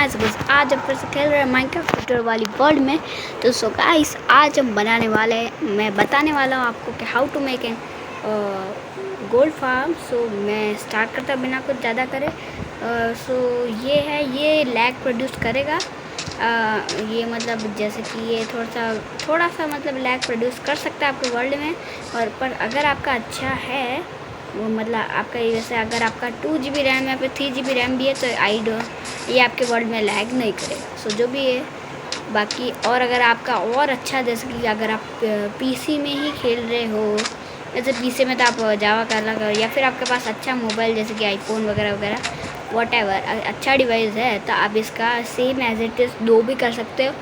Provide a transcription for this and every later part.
आज हम फिर से खेल रहे हैं माइनक्राफ्ट ट्यूटोरियल वाली वर्ल्ड में। तो सो गाइस, आज हम बनाने वाले हैं, मैं बताने वाला हूँ आपको कि how to make an gold farm. So मैं स्टार्ट करता बिना कुछ ज़्यादा करे। सो ये है, ये लैग प्रोड्यूस करेगा। ये मतलब जैसे कि ये थोड़ा सा मतलब लैग प्रोड्यूस कर सकता है आपके वर्ल्ड में। और पर अगर आपका अच्छा है वो मतलब आपका जैसे अगर आपका 2 GB रैम या फिर 3 GB रैम भी है तो ये आपके वर्ल्ड में लैग नहीं करेगा। सो जो भी है बाकी। और अगर आपका और अच्छा जैसे कि अगर आप पीसी में ही खेल रहे हो, जैसे पीसी में तो आप जावा का अलग, या फिर आपके पास अच्छा मोबाइल जैसे कि आईफोन वगैरह वगैरह वॉटएवर अच्छा डिवाइस है, तो आप इसका सेम एज इट इज़ 2 भी कर सकते हो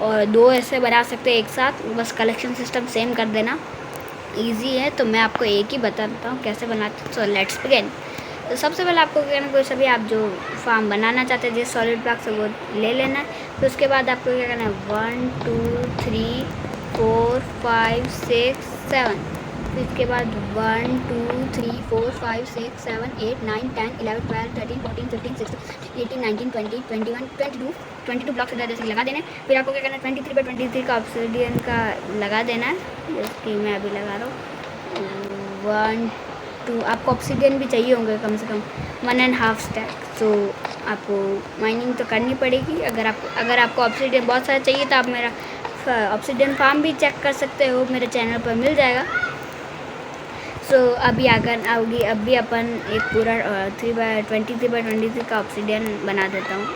और 2 ऐसे बना सकते हो एक साथ। बस कलेक्शन सिस्टम सेम कर देना, इजी है। तो मैं आपको एक ही बताता हूँ कैसे बनाते हैं। So let's begin. तो सबसे पहले आपको क्या करना है, कोई सभी आप जो फार्म बनाना चाहते हैं जिस सॉलिड ब्लॉक से वो ले लेना है। फिर उसके बाद आपको क्या करना है 1 2 3 4 5 6 7। फिर इसके बाद 1 2 3 4 5 6 7 8 9 10 11 12 13 14 15 16 18 19 20 21 22 ब्लॉक्स इधर जैसे लगा देने। फिर आपको क्या करना है 23/23 का ऑब्सिडियन का लगा देना है, जैसे कि मैं अभी लगा रहा हूँ। 1 2 आपको ऑब्सिडियन भी चाहिए होंगे कम से कम 1.5 स्टैक। तो आपको माइनिंग तो करनी पड़ेगी। अगर आपको ऑब्सिडियन बहुत सारा चाहिए तो आप मेरा ऑब्सिडियन फार्म भी चेक कर सकते हो, मेरे चैनल पर मिल जाएगा। सो अभी अभी अपन एक पूरा 3/23 का ऑब्सिडियन बना देता हूँ।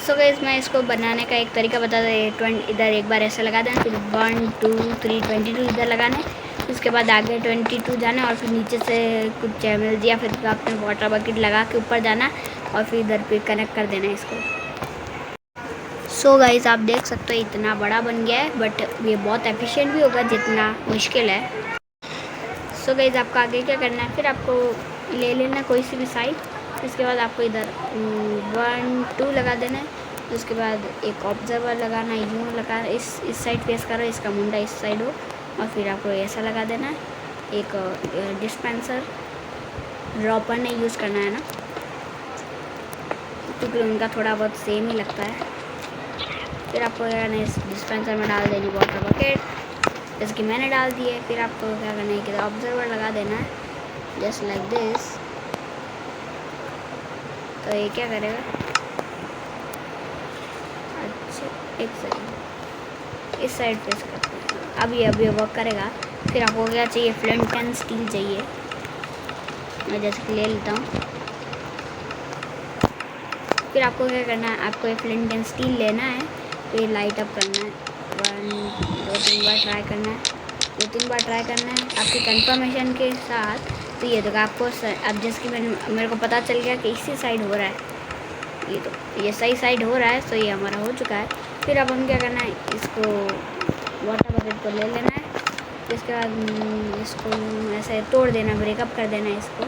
सो गाइस, मैं इसको बनाने का एक तरीका बता दें। इधर एक बार ऐसे लगा देना, फिर 1 2 3 22 इधर लगाने। उसके बाद आगे 22 जाना और फिर नीचे से कुछ चैनल या फिर आपने वाटर बकेट लगा के ऊपर जाना और फिर इधर पे कनेक्ट कर देना इसको। सो गाइस, आप देख सकते हो इतना बड़ा बन गया है, बट ये बहुत एफिशिएंट भी होगा जितना मुश्किल है। सो गाइस, आपको आगे क्या करना है, फिर आपको ले लेना कोई सी भी साइड। उसके बाद आपको इधर 1 2 लगा देना है। उसके बाद एक ऑब्जर्वर लगाना, यूँ लगाना, इस साइड फेस करो, इसका मुंडा इस साइड हो। और फिर आपको ऐसा लगा देना है। एक डिस्पेंसर ड्रॉपर नहीं यूज़ करना है ना, क्योंकि उनका थोड़ा बहुत सेम ही लगता है। फिर आपको क्या करना है, इस डिस्पेंसर में डाल देनी वाटर बकेट, जैसे कि मैंने डाल दी है। फिर आपको क्या करना है कि ऑब्जर्वर लगा देना है, जस्ट लाइक दिस। तो ये क्या करेगा, अच्छा एक सेकंड, इस साइड पे करते हैं। अब ये वर्क करेगा। फिर आपको क्या चाहिए, फ्लिंट एंड स्टील चाहिए। मैं जैसे कि ले लेता हूँ। फिर आपको क्या करना है, आपको ये फ्लिंट एंड स्टील लेना है, फिर लाइट अप करना है। 2-3 बार ट्राई करना है, 2-3 बार ट्राई करना है आपकी कंफर्मेशन के साथ। तो ये तो आपको अब जैसे कि मेरे को पता चल गया कि इसी साइड हो रहा है, ये सही साइड हो रहा है। तो ये हमारा हो चुका है। फिर अब हम क्या करना है, इसको वाटर बकेट को ले लेना है। इसके बाद इसको ऐसे तोड़ देना, ब्रेकअप कर देना है इसको।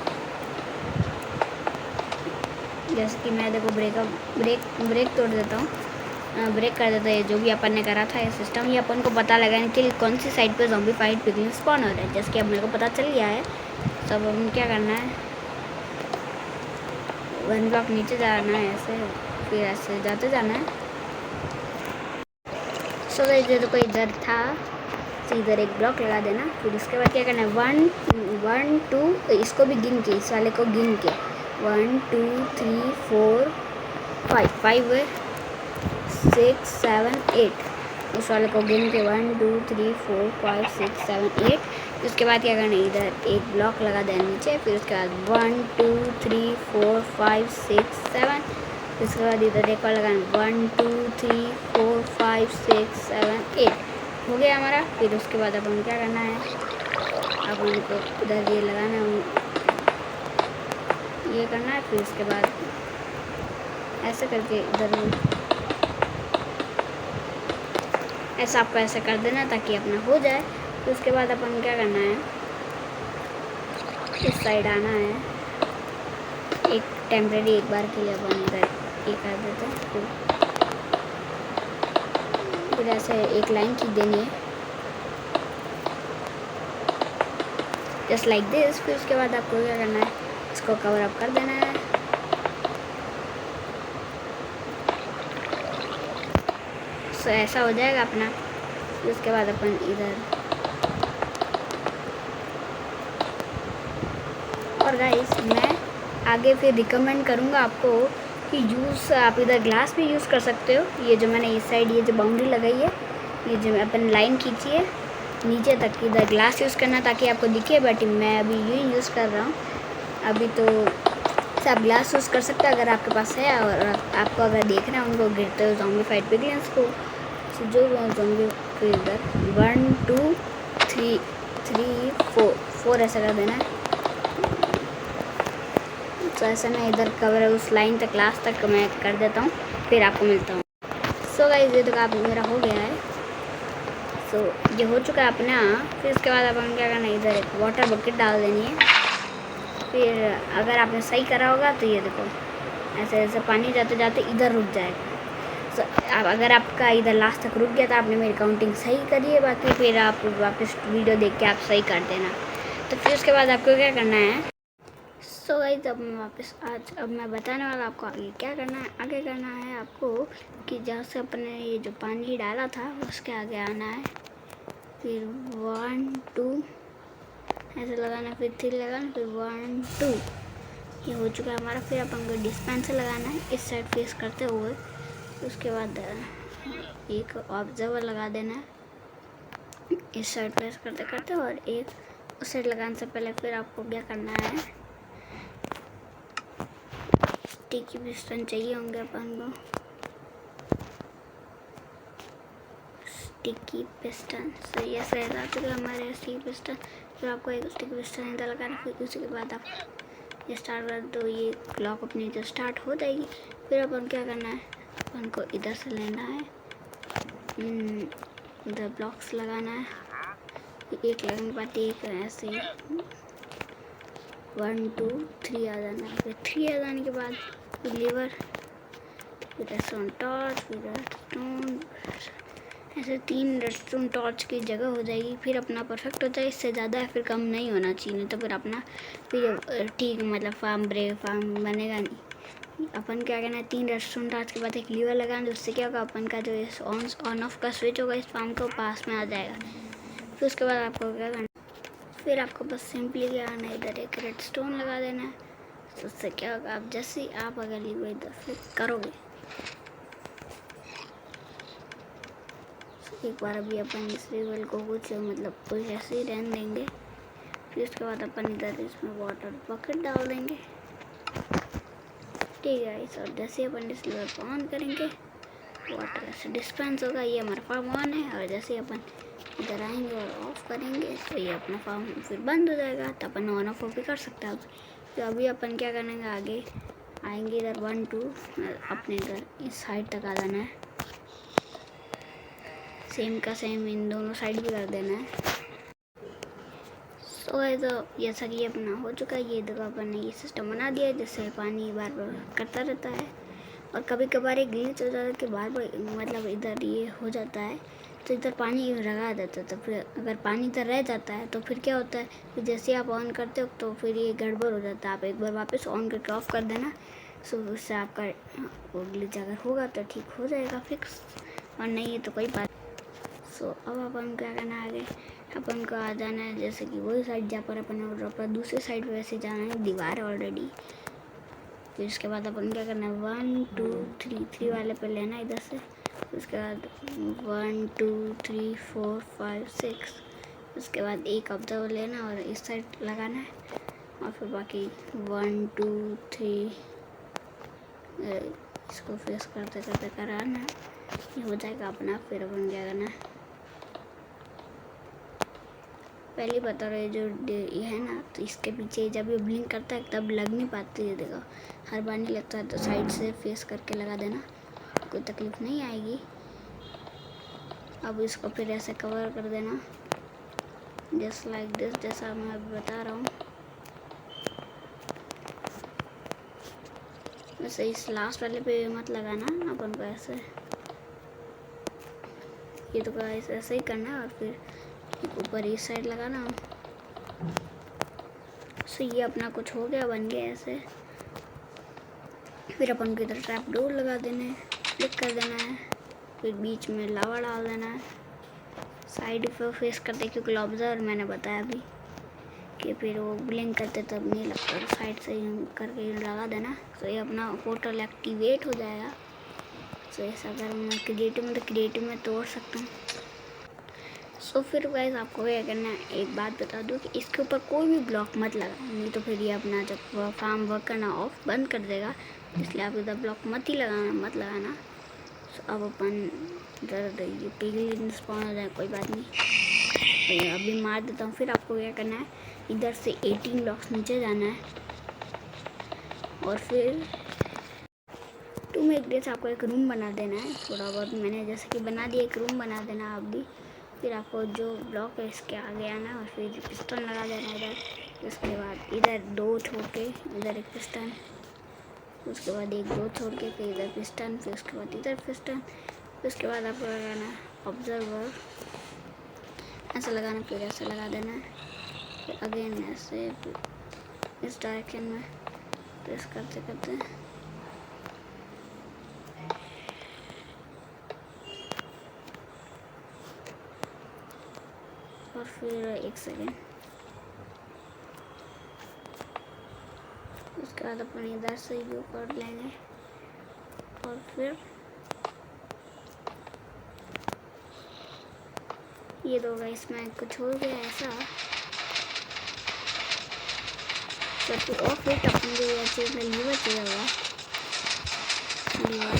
जैसे कि मैं देखो ब्रेक तोड़ देता हूँ, ब्रेक कर देता है। जो भी अपन ने करा था ये सिस्टम, ये अपन को पता लगा कि कौन सी साइड पे ज़ॉम्बी फाइट पिगलिन स्पॉन हो रहा है। जैसे कि अब मेरे को पता चल गया है। तब हम क्या करना है, 1 ब्लॉक नीचे जाना है ऐसे, फिर ऐसे जाते जाना है। सो इधर कोई इधर था, तो इधर एक ब्लॉक लगा देना। फिर उसके बाद क्या करना है, 1 2 इसको भी गिन के, इस वाले को गिन के 1 2 3 4 5 6 7 8, उस वाले को गिन के 1 2 3 4 5 6 7 8। उसके बाद क्या करना है, इधर एक ब्लॉक लगा देना नीचे। फिर उसके बाद 1 2 3 4 5 6 7। उसके बाद इधर एक और लगाना 1 2 3 4 5 6 7 8, हो गया हमारा। फिर उसके बाद अब हम क्या करना है, अब उनको इधर ये लगाना है, ये करना है। फिर उसके बाद ऐसे करके इधर ऐसा आपको ऐसा कर देना ताकि अपना हो जाए। फिर उसके बाद अपन क्या करना है, इस साइड आना है, एक टेम्परेरी एक बार के लिए अपन इधर ये कर देते हैं। फिर ऐसे एक लाइन खींच देनी है, जस्ट लाइक दिस। फिर उसके बाद आपको क्या करना है, इसको कवर अप कर देना है। ऐसा हो जाएगा अपना। फिर उसके बाद अपन इधर, और गाइस मैं आगे फिर रिकमेंड करूँगा आपको कि यूज़ आप इधर ग्लास भी यूज़ कर सकते हो। ये जो मैंने इस साइड ये जो बाउंड्री लगाई है, ये जो अपन लाइन खींची है नीचे तक, इधर ग्लास यूज़ करना ताकि आपको दिखे। बट मैं अभी ये यूज़ कर रहा हूँ अभी, तो आप ग्लास यूज़ कर सकते हैं अगर आपके पास है। और आपको अगर देखना है उनको गिरते हुए ज़ॉम्बी फाइट पिगलियंस को, जो ज़ॉम्बी फिर इधर 1 2 3 3 4 ऐसा कर देना है। तो ऐसा मैं इधर कवर उस लाइन तक लास्ट तक मैं कर देता हूँ, फिर आपको मिलता हूँ। सो गाइस ये तो आप मेरा हो गया है। सो ये हो चुका है अपना। फिर उसके बाद अपन क्या करना है, इधर एक वाटर बकेट डाल देनी है। फिर अगर आपने सही करा होगा तो ये देखो ऐसे ऐसे पानी जाते जाते इधर रुक जाएगा। सो अगर आपका इधर लास्ट तक रुक गया तो आपने मेरी काउंटिंग सही करी है। बाकी फिर आप वापस वीडियो देख के आप सही कर देना। तो फिर उसके बाद आपको क्या करना है। सो गाइस अब मैं वापस अब मैं बताने वाला आपको आगे क्या करना है। आगे करना है आपको कि जहाँ से अपने ये जो पानी डाला था उसके आगे आना है। फिर 1 2 ऐसे लगाना, फिर 3 लगाना, फिर 1 2। ये हो चुका है हमारा। फिर अपन को डिस्पेंसर लगाना है इस साइड फेस करते हुए। उसके बाद एक ऑब्जर्वर लगा देना है इस साइड फेस करते करते, और एक उस साइड लगाने से पहले फिर आपको क्या करना है, स्टिकी पिस्टन चाहिए होंगे अपन को, स्टिकी पिस्टन। सो ये साइड आ चुके हमारे स्टिकी पिस्टन। फिर आपको एक स्टिकी पिस्टन इधर लगाना। फिर उसी के बाद आप ये स्टार्ट कर दो, ये क्लॉक अपनी जो स्टार्ट हो जाएगी। फिर अपन क्या करना है, अपन को इधर से लेना है, इधर ब्लॉक्स लगाना है। एक लगने के बाद एक ऐसे 1 2 3 आ जाना है। फिर 3 आ जाने के बाद फिर लीवर, फिर रेडस्टोन टॉर्च, फिर रेडस्टोन, ऐसे 3 रेडस्टोन टॉर्च की जगह हो जाएगी। फिर अपना परफेक्ट हो जाए। इससे ज़्यादा या फिर कम नहीं होना चाहिए, नहीं तो फिर अपना फिर ठीक मतलब फार्म बनेगा नहीं। अपन क्या करना है, 3 रेडस्टोन टॉर्च के बाद एक लीवर लगाना। उससे क्या होगा, अपन का जो इस ऑन ऑफ का स्विच होगा इस फार्म को पास में आ जाएगा। फिर उसके बाद आपको क्या करना, फिर आपको बस सिंपली क्या करना है, इधर एक रेडस्टोन लगा देना है। तो उससे क्या होगा, आप जैसे ही आप अगर लीवर इधर फ्लिप करोगे, एक बार अभी अपन इस लेवल को कुछ मतलब कुछ ऐसे ही रहने देंगे। फिर उसके बाद अपन इधर इसमें वाटर बकेट डाल देंगे, ठीक है। इस और जैसे अपन इस लेवल को ऑन करेंगे वाटर ऐसे डिस्पेंस होगा। ये हमारा फार्म ऑन है, और जैसे अपन इधर आएंगे और ऑफ करेंगे तो ये अपना फार्म फिर बंद हो जाएगा। तो अपन ऑन ऑफ भी कर सकते हैं। तो अभी अपन क्या करेंगे, आगे आएंगे इधर 1 2 अपने इधर इस साइड तक आ जाना है। सेम का सेम इन दोनों साइड भी कर देना है। सो तो जैसा कि अपना हो चुका है, ये देखो अपन ने ये सिस्टम बना दिया है जिससे पानी बार बार करता रहता है। और कभी कभार एक ग्लिच हो जाता है कि बार बार मतलब इधर ये हो जाता है तो इधर पानी लगा देता है। तो फिर अगर पानी इधर रह जाता है तो फिर क्या होता है, फिर जैसे आप ऑन करते हो तो फिर ये गड़बड़ हो जाता है। आप एक बार वापस ऑन करके ऑफ कर देना। सो उससे आपका वो ग्लिच अगर होगा तो ठीक हो जाएगा फिक्स, और नहीं है तो कोई बात। सो अब अपन क्या करना है, आगे अपन को आ जाना है जैसे कि वही साइड जहाँ पर अपन दूसरी साइड वैसे जाना है, दीवार है ऑलरेडी। फिर उसके बाद अपन क्या करना है, 1 2 3 वाले पे लेना है इधर से। उसके बाद 1 2 3 4 5 6, उसके बाद एक ऑब्जर्वर लेना और इस साइड लगाना है। और फिर बाकी 1 2 3 इसको फेस करते करते कराना है, ये हो जाएगा अपना। फिर अपन क्या करना है, पहले बता रहे जो ये है ना, तो इसके पीछे जब ये ब्लिंक करता है तब लग नहीं पाती है। देखो हर बार नहीं लगता है, तो साइड से फेस करके लगा देना, कोई तकलीफ नहीं आएगी। अब इसको फिर ऐसे कवर कर देना जस्ट लाइक दिस, जैसा मैं अभी बता रहा हूँ। वैसे इस लास्ट वाले पे मत लगाना अपन को ऐसे, ये तो ऐसे ही करना है। और फिर ऊपर इस साइड लगाना। सो ये अपना कुछ हो गया, बन गया ऐसे। फिर अपन को इधर ट्रैप डोर लगा देना है, क्लिक कर देना है। फिर बीच में लावा डाल देना है। साइड पर फेस करते क्योंकि ऑब्जर्वर मैंने बताया अभी कि फिर वो ब्लिंक करते तब नहीं लगता, तो साइड से करके लगा देना। तो ये अपना पोर्टल एक्टिवेट हो जाएगा। तो ऐसा अगर मैं क्रिएटिव में, तो क्रिएटिव में तोड़ सकता हूँ। सो फिर गाइस आपको क्या करना है, एक बात बता दूँ कि इसके ऊपर कोई भी ब्लॉक मत लगा, नहीं तो फिर ये अपना जब फार्म वर्क करना ऑफ बंद कर देगा। इसलिए आप इधर ब्लॉक मत लगाना। सो अब अपन इधर ये पिगली स्पॉन हो जाए, कोई बात नहीं, तो अभी मार देता हूँ। फिर आपको क्या करना है, इधर से 18 ब्लॉक्स नीचे जाना है और फिर टू मेक दिस आपको एक रूम बना देना है। थोड़ा बहुत मैंने जैसे कि बना दिया, एक रूम बना देना आप भी। फिर आपको जो ब्लॉक है इसके आगे आना और फिर पिस्टन लगा देना इधर। उसके बाद इधर 2 छोड़ के इधर एक पिस्टन, उसके बाद 1-2 छोड़ के फिर इधर पिस्टन, फिर उसके बाद इधर पिस्टन। फिर उसके बाद आपको लगाना ऑब्जर्वर, ऐसा लगाना, फिर ऐसे लगा देना है, फिर अगेन ऐसे इस डायरेक्शन में प्रेस करते करते और फिर 1 सेकेंड। उसके बाद अपन इधर से व्यू कर लेंगे और फिर ये दो गाइस में कुछ हो गया ऐसा। तो और फिर अपन को ये चीज़ में लीवर चाहिए होगा, लीवर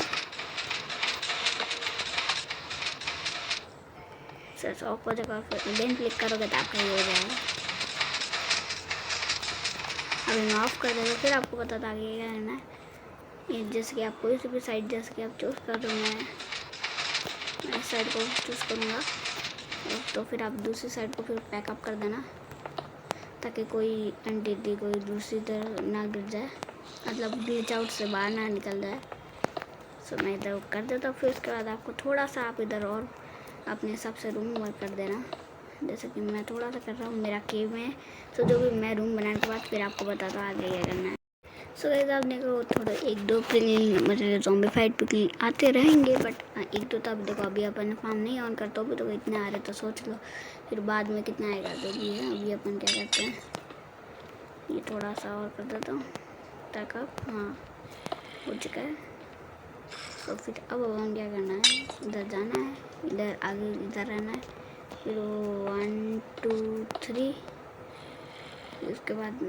सर ऑफ हो जाएगा। फिर अगेन क्लिक करोगे तो आपका ये हो जाएगा। अभी मैं ऑफ कर देगा, फिर आपको बताता आगे क्या करना है। ये जैसे कि आप कोई सी भी साइड जैसे कि आप चूज़ कर दो, मैं इस साइड को चूज़ करूँगा। तो फिर आप दूसरी साइड को फिर पैकअप कर देना ताकि कोई एंटिटी कोई दूसरी तरह ना गिर जाए, मतलब ग्लिच आउट से बाहर ना निकल जाए। सो मैं इधर कर देता हूँ। फिर उसके बाद आपको थोड़ा सा आप इधर और अपने हिसाब से रूम वर्क कर देना, जैसे कि मैं थोड़ा सा कर रहा हूँ, मेरा केव में है। तो जो भी मैं रूम बनाने के बाद फिर आपको बताता हूँ आगे क्या करना है। सो गाइस आप देखो थोड़ा 1-2 पिगलिन मतलब ज़ॉम्बिफाइड पिगलिन आते रहेंगे, बट 1-2 तो अब देखो अभी अपन फार्म नहीं ऑन करता हो तो इतने आ रहे, तो सोच लो फिर बाद में कितना आएगा। तो भी है अभी अपन क्या करते हैं, ये थोड़ा सा और कर देता हूँ पैकअप। हाँ हो चुका है। तो फिर अब अपन क्या करना है, इधर जाना है, इधर आगे इधर रहना है, फिर 1 2 3, उसके बाद